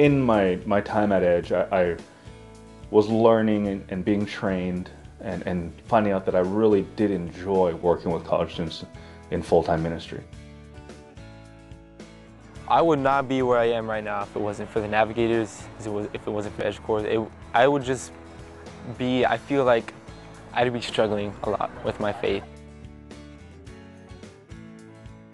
In my time at Edge, I was learning and being trained and finding out that I really did enjoy working with college students in full-time ministry. I would not be where I am right now if it wasn't for the Navigators, if it wasn't for Edge Corps. I would just be, I feel like I'd be struggling a lot with my faith.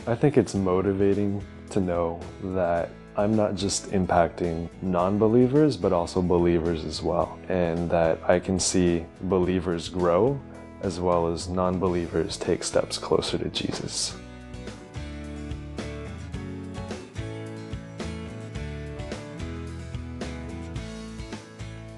I think it's motivating to know that I'm not just impacting non-believers, but also believers as well, and that I can see believers grow as well as non-believers take steps closer to Jesus.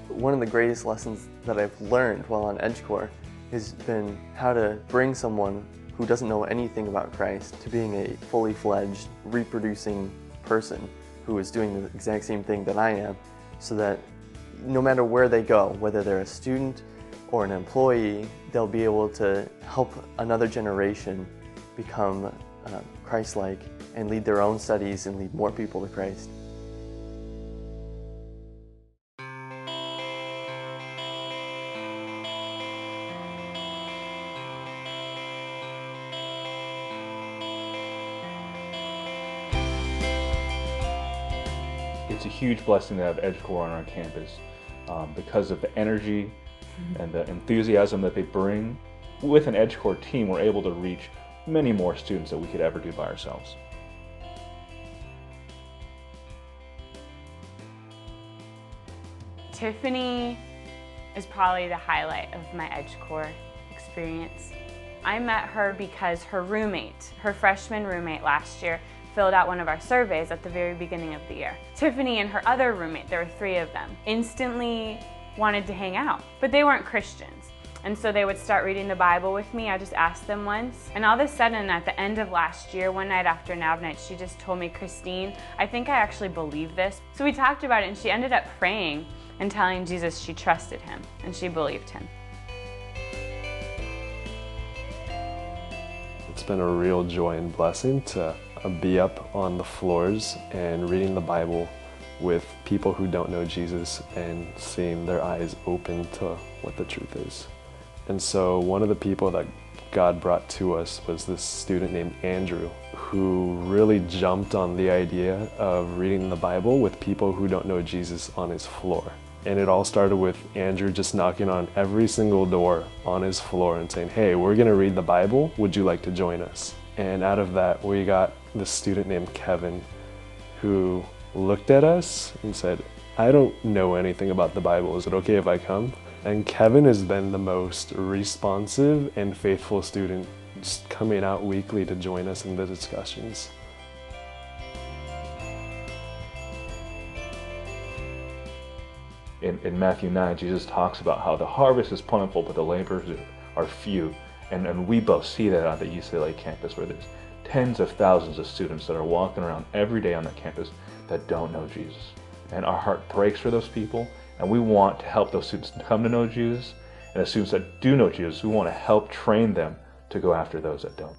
One of the greatest lessons that I've learned while on Edge Corps has been how to bring someone who doesn't know anything about Christ to being a fully fledged, reproducing person who is doing the exact same thing that I am, so that no matter where they go, whether they're a student or an employee, they'll be able to help another generation become Christ-like and lead their own studies and lead more people to Christ. It's a huge blessing to have Edge Corps on our campus because of the energy and the enthusiasm that they bring. With an Edge Corps team, we're able to reach many more students than we could ever do by ourselves. Tiffany is probably the highlight of my Edge Corps experience. I met her because her roommate, her freshman roommate last year, filled out one of our surveys at the very beginning of the year. Tiffany and her other roommate, there were 3 of them, instantly wanted to hang out, but they weren't Christians. And so they would start reading the Bible with me. I just asked them once. And all of a sudden, at the end of last year, one night after Nav Night, she just told me, "Christine, I think I actually believe this." So we talked about it, and she ended up praying and telling Jesus she trusted him and she believed him. It's been a real joy and blessing to be up on the floors and reading the Bible with people who don't know Jesus and seeing their eyes open to what the truth is. And so one of the people that God brought to us was this student named Andrew, who really jumped on the idea of reading the Bible with people who don't know Jesus on his floor. And it all started with Andrew just knocking on every single door on his floor and saying, "Hey, we're gonna read the Bible, would you like to join us?" And out of that, we got this student named Kevin, who looked at us and said, "I don't know anything about the Bible, is it okay if I come?" And Kevin has been the most responsive and faithful student, just coming out weekly to join us in the discussions. In Matthew 9, Jesus talks about how the harvest is plentiful, but the laborers are few. And we both see that on the UCLA campus, where there's tens of thousands of students that are walking around every day on that campus that don't know Jesus. And our heart breaks for those people, and we want to help those students come to know Jesus. And the students that do know Jesus, we want to help train them to go after those that don't.